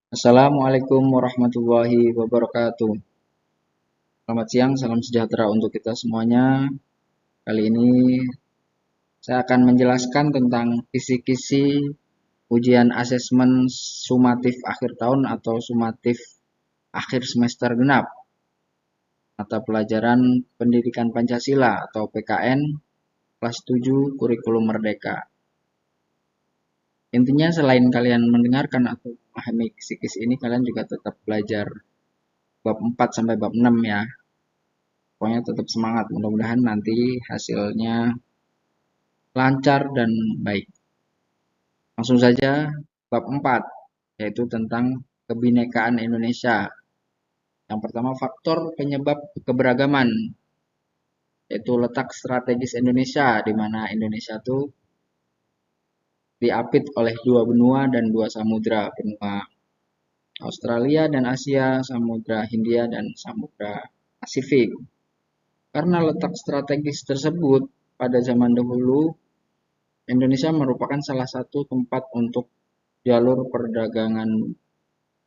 Assalamualaikum warahmatullahi wabarakatuh. Selamat siang, salam sejahtera untuk kita semuanya. Kali ini saya akan menjelaskan tentang kisi-kisi ujian asesmen sumatif akhir tahun atau sumatif akhir semester genap mata pelajaran Pendidikan Pancasila atau PKN kelas 7 Kurikulum Merdeka. Intinya selain kalian mendengarkan atau memahami kisi-kisi ini, kalian juga tetap belajar bab 4 sampai bab 6 ya. Pokoknya tetap semangat, mudah-mudahan nanti hasilnya lancar dan baik. Langsung saja bab 4, yaitu tentang kebinekaan Indonesia. Yang pertama, faktor penyebab keberagaman, yaitu letak strategis Indonesia, di mana Indonesia itu diapit oleh dua benua dan dua samudra, benua Australia dan Asia, Samudra Hindia dan Samudra Pasifik. Karena letak strategis tersebut, pada zaman dahulu Indonesia merupakan salah satu tempat untuk jalur perdagangan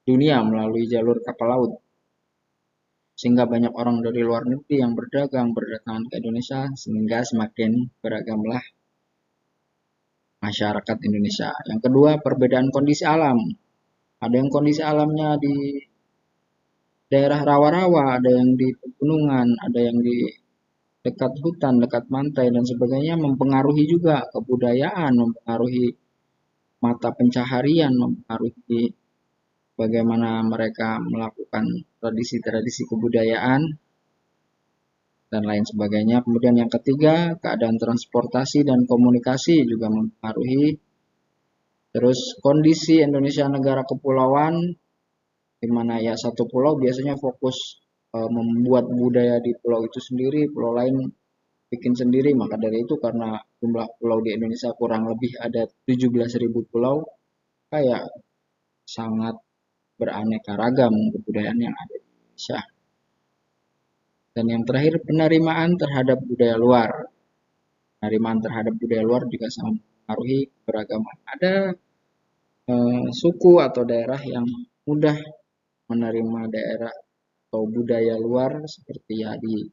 dunia melalui jalur kapal laut. Sehingga banyak orang dari luar negeri yang berdatangan ke Indonesia, sehingga semakin beragamlah masyarakat Indonesia. Yang kedua, perbedaan kondisi alam. Ada yang kondisi alamnya di daerah rawa-rawa, ada yang di pegunungan, ada yang di dekat hutan, dekat pantai, dan sebagainya, mempengaruhi juga kebudayaan, mempengaruhi mata pencaharian, mempengaruhi bagaimana mereka melakukan tradisi-tradisi kebudayaan, dan lain sebagainya. Kemudian yang ketiga, keadaan transportasi dan komunikasi juga mempengaruhi. Terus kondisi Indonesia negara kepulauan, di mana ya satu pulau biasanya fokus membuat budaya di pulau itu sendiri, pulau lain bikin sendiri. Maka dari itu, karena jumlah pulau di Indonesia kurang lebih ada 17.000 pulau, kayak sangat beraneka ragam kebudayaan yang ada di Indonesia. Dan yang terakhir, penerimaan terhadap budaya luar. Penerimaan terhadap budaya luar juga sangat mempengaruhi keberagaman. Ada suku atau daerah yang mudah menerima daerah atau budaya luar, seperti ya di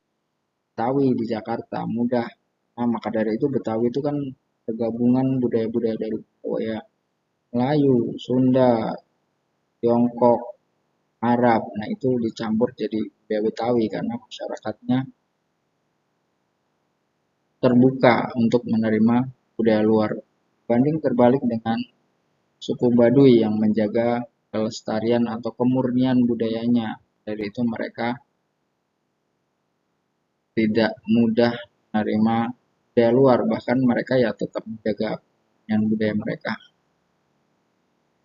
Betawi, di Jakarta, mudah. Nah, maka dari itu Betawi itu kan pergabungan budaya-budaya dari ya, Melayu, Sunda, Tiongkok, Arab. Nah, itu dicampur jadi budaya Betawi karena masyarakatnya terbuka untuk menerima budaya luar. Banding terbalik dengan suku Baduy yang menjaga kelestarian atau kemurnian budayanya. Dari itu mereka tidak mudah menerima budaya luar, bahkan mereka ya tetap menjaga yang budaya mereka.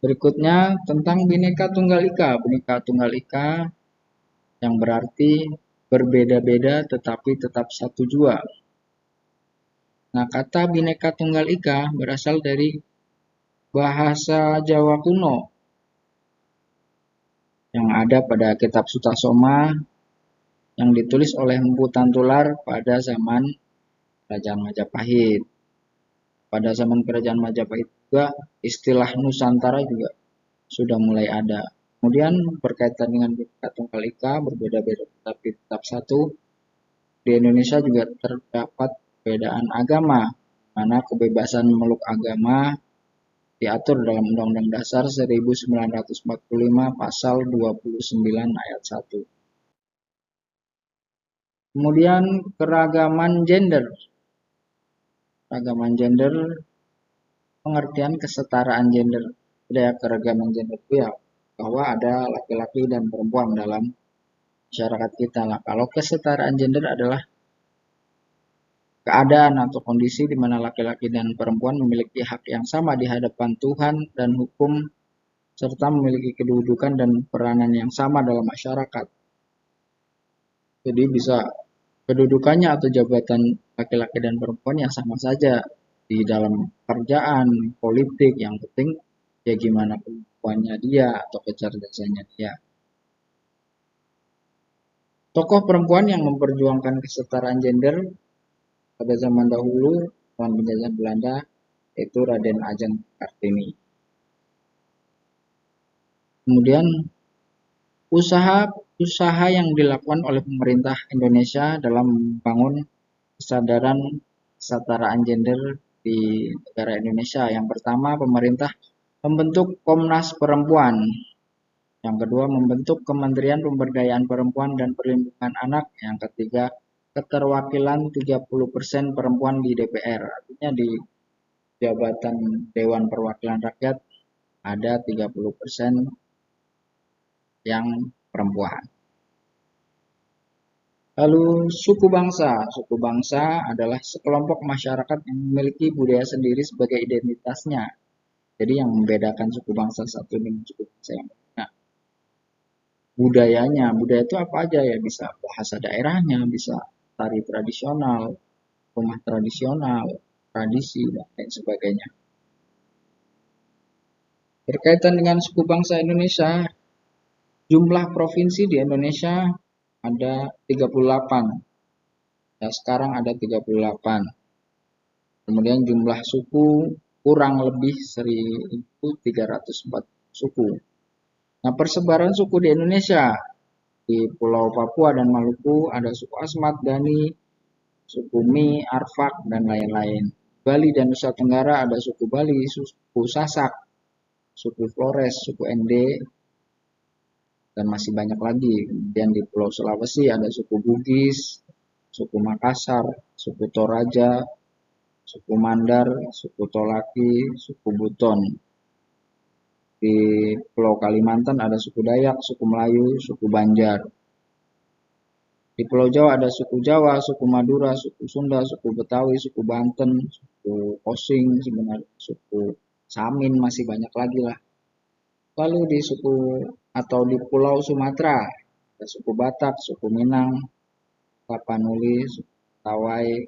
Berikutnya tentang Bhinneka Tunggal Ika. Bhinneka Tunggal Ika yang berarti berbeda-beda tetapi tetap satu jua. Nah, kata Bhinneka Tunggal Ika berasal dari bahasa Jawa kuno yang ada pada kitab Sutasoma yang ditulis oleh Empu Tantular pada zaman Kerajaan Majapahit. Pada zaman Kerajaan Majapahit juga istilah Nusantara juga sudah mulai ada. Kemudian berkaitan dengan Bhinneka Tunggal Ika, berbeda-beda tapi tetap satu. Di Indonesia juga terdapat perbedaan agama, mana kebebasan memeluk agama diatur dalam Undang-Undang Dasar 1945 pasal 29 ayat 1. Kemudian keragaman gender. Keragaman gender, pengertian kesetaraan gender. Budaya keragaman gender itu ya bahwa ada laki-laki dan perempuan dalam masyarakat kita lah. Kalau kesetaraan gender adalah keadaan atau kondisi di mana laki-laki dan perempuan memiliki hak yang sama di hadapan Tuhan dan hukum, serta memiliki kedudukan dan peranan yang sama dalam masyarakat. Jadi bisa kedudukannya atau jabatan laki-laki dan perempuan yang sama saja di dalam pekerjaan, politik, yang penting ya gimana kemampuannya dia atau kecerdasannya dia. Tokoh perempuan yang memperjuangkan kesetaraan gender pada zaman dahulu lawan penjajahan Belanda yaitu Raden Ajeng Kartini. Kemudian usaha yang dilakukan oleh pemerintah Indonesia dalam membangun kesadaran kesetaraan gender di negara Indonesia. Yang pertama, pemerintah membentuk Komnas Perempuan. Yang kedua, membentuk Kementerian Pemberdayaan Perempuan dan Perlindungan Anak. Yang ketiga, keterwakilan 30% perempuan di DPR. Artinya di jabatan Dewan Perwakilan Rakyat ada 30% yang perempuan. Lalu suku bangsa. Suku bangsa adalah sekelompok masyarakat yang memiliki budaya sendiri sebagai identitasnya. Jadi yang membedakan suku bangsa satu dengan suku bangsa yang lain. Nah, budaya itu apa aja ya? Bisa bahasa daerahnya, bisa tari tradisional, rumah tradisional, tradisi, dan lain sebagainya. Berkaitan dengan suku bangsa Indonesia, jumlah provinsi di Indonesia ada 38. Ya, sekarang ada 38. Kemudian jumlah suku kurang lebih 1.304 suku. Nah, persebaran suku di Indonesia, di Pulau Papua dan Maluku ada suku Asmat, Dani, suku Mi, Arfak, dan lain-lain. Bali dan Nusa Tenggara ada suku Bali, suku Sasak, suku Flores, suku Ende, dan masih banyak lagi. Kemudian di Pulau Sulawesi ada suku Bugis, suku Makassar, suku Toraja, suku Mandar, suku Tolaki, suku Buton. Di Pulau Kalimantan ada suku Dayak, suku Melayu, suku Banjar. Di Pulau Jawa ada suku Jawa, suku Madura, suku Sunda, suku Betawi, suku Banten, suku Osing, sebenarnya suku Samin, masih banyak lagi lah. Lalu di suku atau di Pulau Sumatera ada suku Batak, suku Minang, Tapanuli, suku Tawai,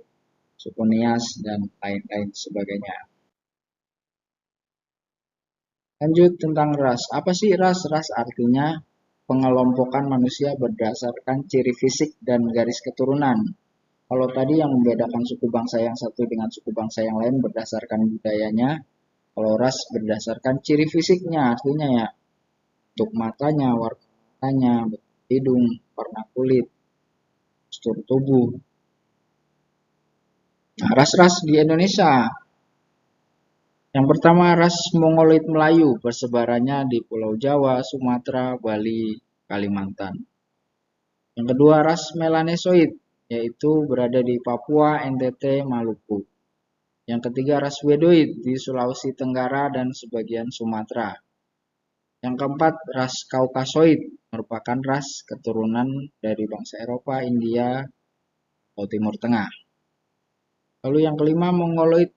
suku Nias, dan lain-lain sebagainya. Lanjut tentang ras. Apa sih ras? Ras artinya pengelompokan manusia berdasarkan ciri fisik dan garis keturunan. Kalau tadi yang membedakan suku bangsa yang satu dengan suku bangsa yang lain berdasarkan budayanya, kalau ras berdasarkan ciri fisiknya, artinya ya bentuk matanya, warna matanya, hidung, warna kulit, postur tubuh. Nah, ras-ras di Indonesia. Yang pertama ras Mongoloid Melayu, persebarannya di Pulau Jawa, Sumatera, Bali, Kalimantan. Yang kedua ras Melanesoid, yaitu berada di Papua, NTT, Maluku. Yang ketiga ras Wedoid di Sulawesi Tenggara dan sebagian Sumatera. Yang keempat ras Kaukasoid, merupakan ras keturunan dari bangsa Eropa, India, atau Timur Tengah. Lalu yang kelima Mongoloid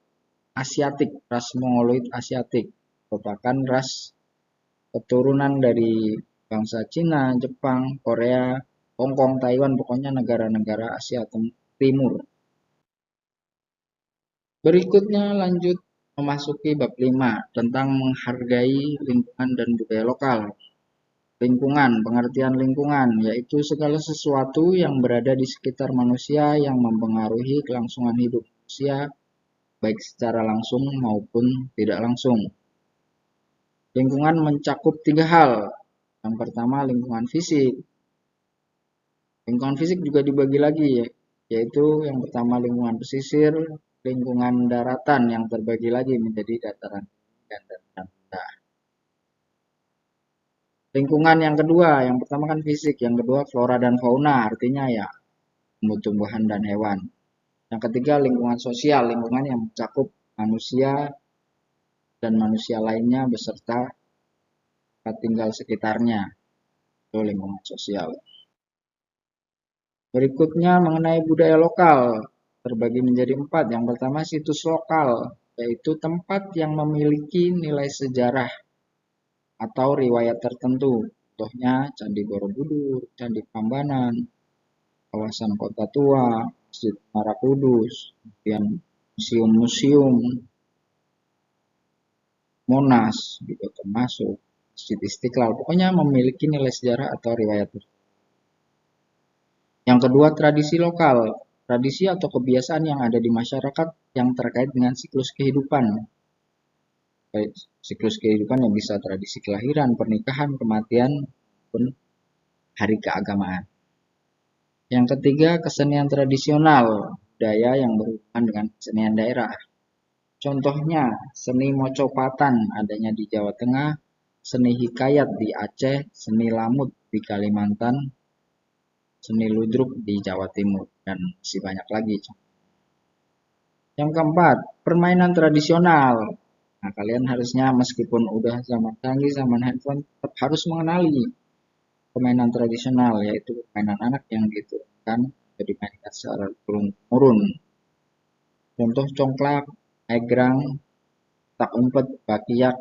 Asiatik, ras Mongoloid Asiatik, merupakan ras keturunan dari bangsa Cina, Jepang, Korea, Hong Kong, Taiwan, pokoknya negara-negara Asia Timur. Berikutnya lanjut memasuki bab 5 tentang menghargai lingkungan dan budaya lokal. Lingkungan, pengertian lingkungan, yaitu segala sesuatu yang berada di sekitar manusia yang mempengaruhi kelangsungan hidup manusia, baik secara langsung maupun tidak langsung. Lingkungan mencakup 3 hal. Yang pertama lingkungan fisik. Lingkungan fisik juga dibagi lagi, yaitu yang pertama lingkungan pesisir, lingkungan daratan yang terbagi lagi menjadi dataran dan dataran rendah. Lingkungan yang kedua, yang pertama kan fisik, yang kedua flora dan fauna, artinya ya tumbuh-tumbuhan dan hewan. Yang ketiga lingkungan sosial, lingkungan yang mencakup manusia dan manusia lainnya beserta tempat tinggal sekitarnya, itu lingkungan sosial. Berikutnya mengenai budaya lokal, terbagi menjadi 4. Yang pertama situs lokal, yaitu tempat yang memiliki nilai sejarah atau riwayat tertentu. Contohnya Candi Borobudur, Candi Prambanan, kawasan Kota Tua, Masjid Muara Kudus, kemudian museum-museum, Monas juga termasuk, Masjid Istiqlal, pokoknya memiliki nilai sejarah atau riwayat tertentu. Yang kedua, tradisi lokal. Tradisi atau kebiasaan yang ada di masyarakat yang terkait dengan siklus kehidupan. Baik siklus kehidupan yang bisa tradisi kelahiran, pernikahan, kematian, pun hari keagamaan. Yang ketiga, kesenian tradisional, budaya yang berhubungan dengan kesenian daerah. Contohnya, seni mocopatan adanya di Jawa Tengah, seni hikayat di Aceh, seni lamut di Kalimantan, seni ludruk di Jawa Timur, dan masih banyak lagi. Yang keempat, permainan tradisional. Nah, kalian harusnya meskipun udah zaman canggih, zaman handphone, tetap harus mengenali permainan tradisional, yaitu permainan anak yang diturunkan atau dimainkan secara turun-temurun. Contoh congklak, egrang, tak umpet, bakiak,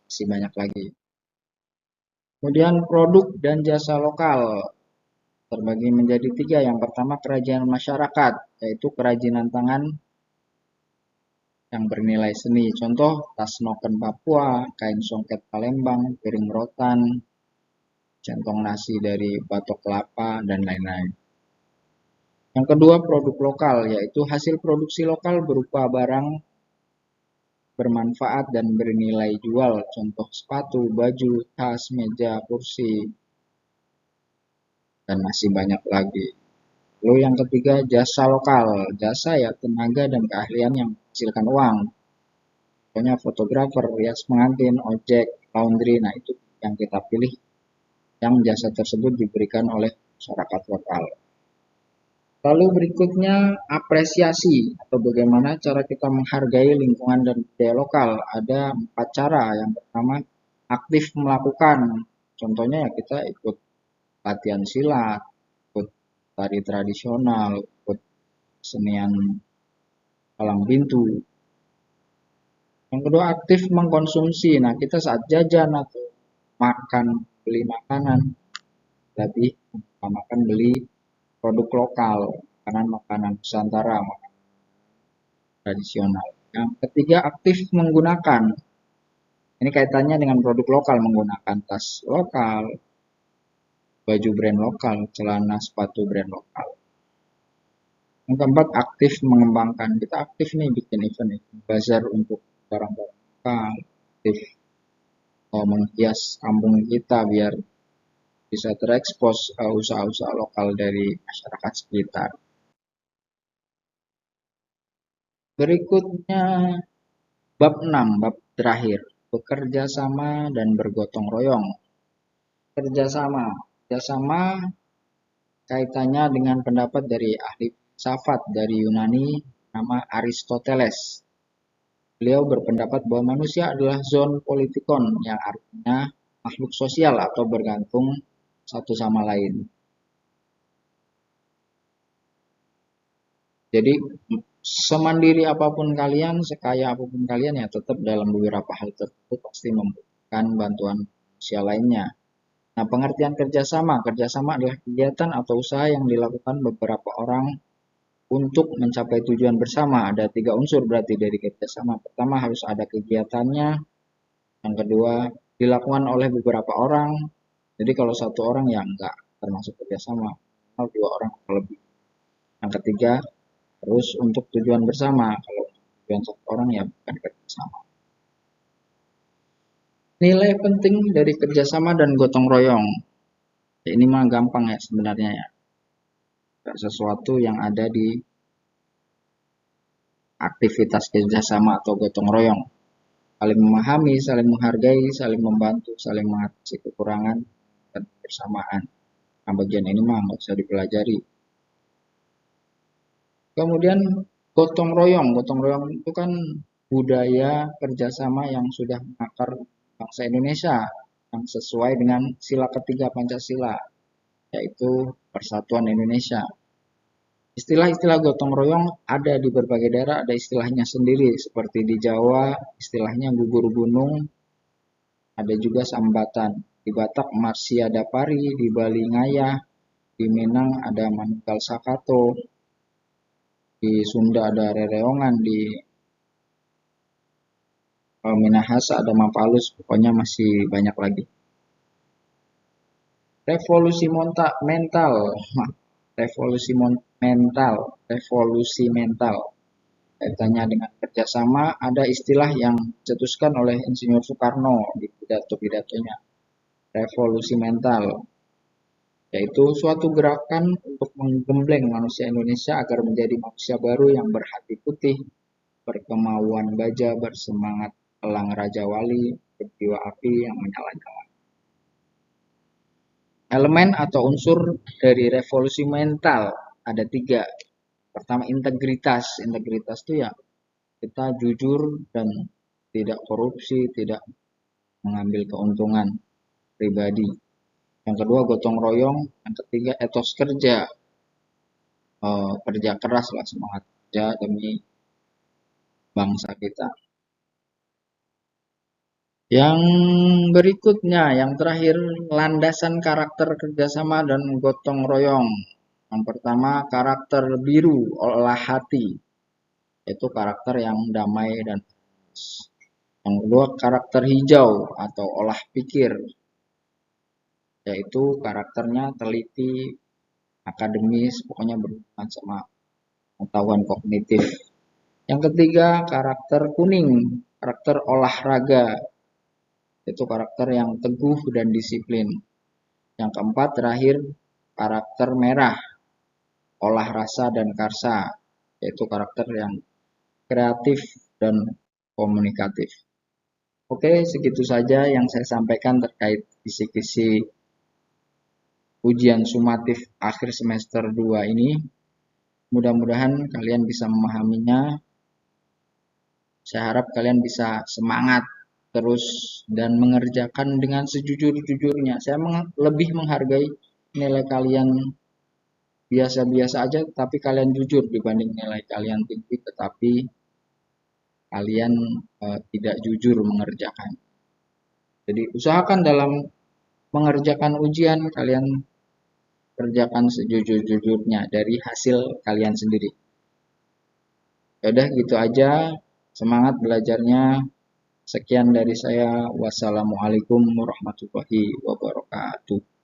masih banyak lagi. Kemudian produk dan jasa lokal terbagi menjadi tiga. Yang pertama kerajinan masyarakat, yaitu kerajinan tangan yang bernilai seni. Contoh tas noken Papua, kain songket Palembang, piring rotan, centong nasi dari Batok Kelapa, dan lain-lain. Yang kedua produk lokal, yaitu hasil produksi lokal berupa barang bermanfaat dan bernilai jual. Contoh sepatu, baju, tas, meja, kursi, dan masih banyak lagi. Lalu yang ketiga jasa lokal. Jasa ya tenaga dan keahlian yang menghasilkan uang. Contohnya fotografer, rias pengantin, ojek, laundry. Nah itu yang kita pilih yang jasa tersebut diberikan oleh masyarakat lokal. Lalu berikutnya apresiasi atau bagaimana cara kita menghargai lingkungan dan budaya lokal. Ada 4 cara. Yang pertama aktif melakukan. Contohnya ya kita ikut latihan silat, ikut tari tradisional, ikut kesenian palang pintu. Yang kedua aktif mengkonsumsi. Nah kita saat jajan atau makan, beli makanan, lebih makan beli produk lokal, makanan Nusantara, makanan tradisional. Yang ketiga aktif menggunakan. Ini kaitannya dengan produk lokal, menggunakan tas lokal, baju brand lokal, celana sepatu brand lokal. Yang keempat aktif mengembangkan. Kita aktif nih bikin event, bazar untuk barang-barang lokal, aktif menghias kampung kita biar bisa terekspos usaha-usaha lokal dari masyarakat sekitar. Berikutnya bab 6, bab terakhir, bekerja sama dan bergotong royong. Kerjasama. Kerjasama kaitannya dengan pendapat dari ahli filsafat dari Yunani nama Aristoteles. Beliau berpendapat bahwa manusia adalah zoon politikon yang artinya makhluk sosial atau bergantung satu sama lain. Jadi semandiri apapun kalian, sekaya apapun kalian ya tetap dalam beberapa hal tertentu pasti membutuhkan bantuan manusia lainnya. Nah, pengertian kerjasama. Kerjasama adalah kegiatan atau usaha yang dilakukan beberapa orang untuk mencapai tujuan bersama. Ada 3 unsur berarti dari kerjasama. Pertama harus ada kegiatannya. Yang kedua dilakukan oleh beberapa orang. Jadi kalau satu orang ya enggak termasuk kerjasama. Kalau 2 orang atau lebih. Yang ketiga terus untuk tujuan bersama. Kalau tujuan satu orang ya bukan kerjasama. Nilai penting dari kerjasama dan gotong royong. Ya, ini mah gampang ya sebenarnya ya. Sesuatu yang ada di aktivitas kerjasama atau gotong royong. Saling memahami, saling menghargai, saling membantu, saling mengatasi kekurangan dan kebersamaan. Nah, bagian ini mah nggak usah dipelajari. Kemudian gotong royong. Gotong royong itu kan budaya kerjasama yang sudah mengakar bangsa Indonesia yang sesuai dengan sila ketiga Pancasila, yaitu Persatuan Indonesia. Istilah-istilah gotong royong ada di berbagai daerah, ada istilahnya sendiri. Seperti di Jawa, istilahnya gugur gunung, ada juga sambatan. Di Batak, Marsia Dapari, di Bali Ngayah, di Minang ada Manunggal Sakato, di Sunda ada Rereongan, di Minahasa ada Mapalus, pokoknya masih banyak lagi. Revolusi mental, revolusi mental. Kaitannya dengan kerjasama, ada istilah yang dicetuskan oleh Insinyur Soekarno di pidato-pidatonya, revolusi mental, yaitu suatu gerakan untuk menggembleng manusia Indonesia agar menjadi manusia baru yang berhati putih, berkemauan baja, bersemangat elang Raja Wali, berjiwa api yang menyala-nyala. Elemen atau unsur dari revolusi mental ada 3. Pertama, integritas. Integritas itu ya kita jujur dan tidak korupsi, tidak mengambil keuntungan pribadi. Yang kedua, gotong royong. Yang ketiga, etos kerja. Kerja keras lah, semangat kerja demi bangsa kita. Yang berikutnya, yang terakhir, landasan karakter kerjasama dan gotong royong. Yang pertama, karakter biru, olah hati, yaitu karakter yang damai dan yang kedua, karakter hijau atau olah pikir, yaitu karakternya teliti, akademis, pokoknya berhubungan sama pengetahuan kognitif. Yang ketiga, karakter kuning, karakter olahraga, yaitu karakter yang teguh dan disiplin. Yang keempat, terakhir, karakter merah, olah rasa dan karsa, yaitu karakter yang kreatif dan komunikatif. Oke, segitu saja yang saya sampaikan terkait kisi-kisi ujian sumatif akhir semester 2 ini. Mudah-mudahan kalian bisa memahaminya. Saya harap kalian bisa semangat terus dan mengerjakan dengan sejujur-jujurnya. Saya lebih menghargai nilai kalian biasa-biasa aja, tapi kalian jujur dibanding nilai kalian tinggi, tetapi kalian tidak jujur mengerjakan. Jadi usahakan dalam mengerjakan ujian kalian kerjakan sejujur-jujurnya dari hasil kalian sendiri. Yaudah gitu aja, semangat belajarnya. Sekian dari saya. Wassalamualaikum warahmatullahi wabarakatuh.